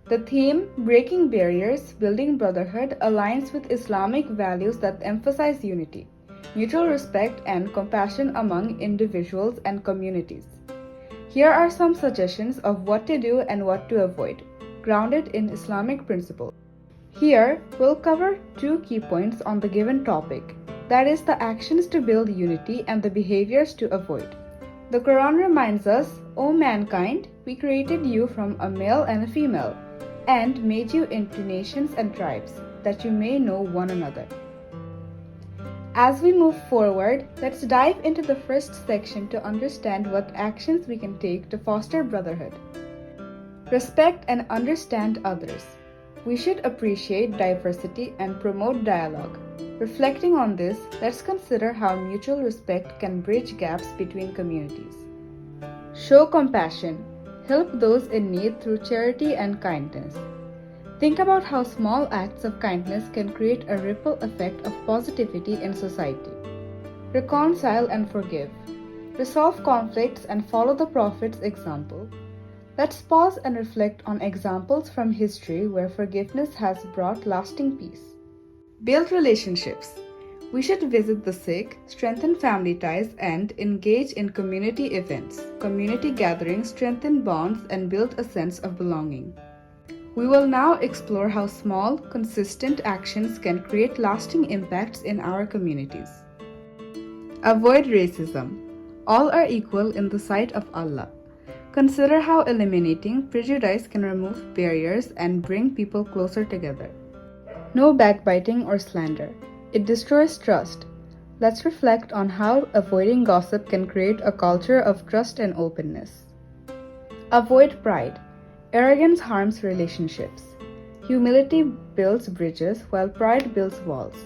The theme, Breaking Barriers, Building Brotherhood, aligns with Islamic values that emphasize unity, mutual respect, and compassion among individuals and communities. Here are some suggestions of what to do and what to avoid, grounded in Islamic principles. Here, we'll cover two key points on the given topic, that is, the actions to build unity and the behaviors to avoid. The Quran reminds us, O mankind, we created you from a male and a female, and made you into nations and tribes, that you may know one another. As we move forward, let's dive into the first section to understand what actions we can take to foster brotherhood. Respect and understand others. We should appreciate diversity and promote dialogue. Reflecting on this, let's consider how mutual respect can bridge gaps between communities. Show compassion. Help those in need through charity and kindness. Think about how small acts of kindness can create a ripple effect of positivity in society. Reconcile and forgive. Resolve conflicts and follow the Prophet's example. Let's pause and reflect on examples from history where forgiveness has brought lasting peace. Build relationships. We should visit the sick, strengthen family ties, and engage in community events. Community gatherings strengthen bonds and build a sense of belonging. We will now explore how small, consistent actions can create lasting impacts in our communities. Avoid racism. All are equal in the sight of Allah. Consider how eliminating prejudice can remove barriers and bring people closer together. No backbiting or slander. It destroys trust. Let's reflect on how avoiding gossip can create a culture of trust and openness. Avoid pride. Arrogance harms relationships. Humility builds bridges while pride builds walls.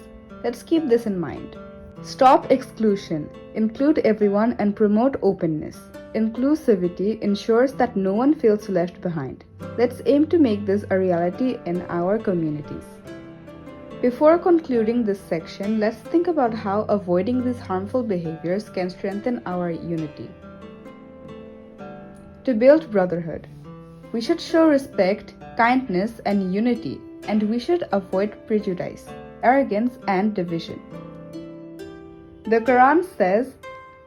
Let's keep this in mind. Stop exclusion. Include everyone and promote openness. Inclusivity ensures that no one feels left behind. Let's aim to make this a reality in our communities. Before concluding this section, let's think about how avoiding these harmful behaviors can strengthen our unity. To build brotherhood, we should show respect, kindness, and unity, and we should avoid prejudice, arrogance, and division. The Quran says,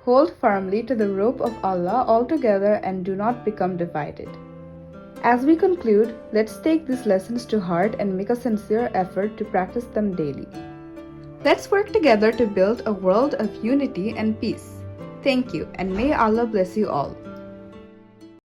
"Hold firmly to the rope of Allah altogether and do not become divided." As we conclude, let's take these lessons to heart and make a sincere effort to practice them daily. Let's work together to build a world of unity and peace. Thank you, and may Allah bless you all.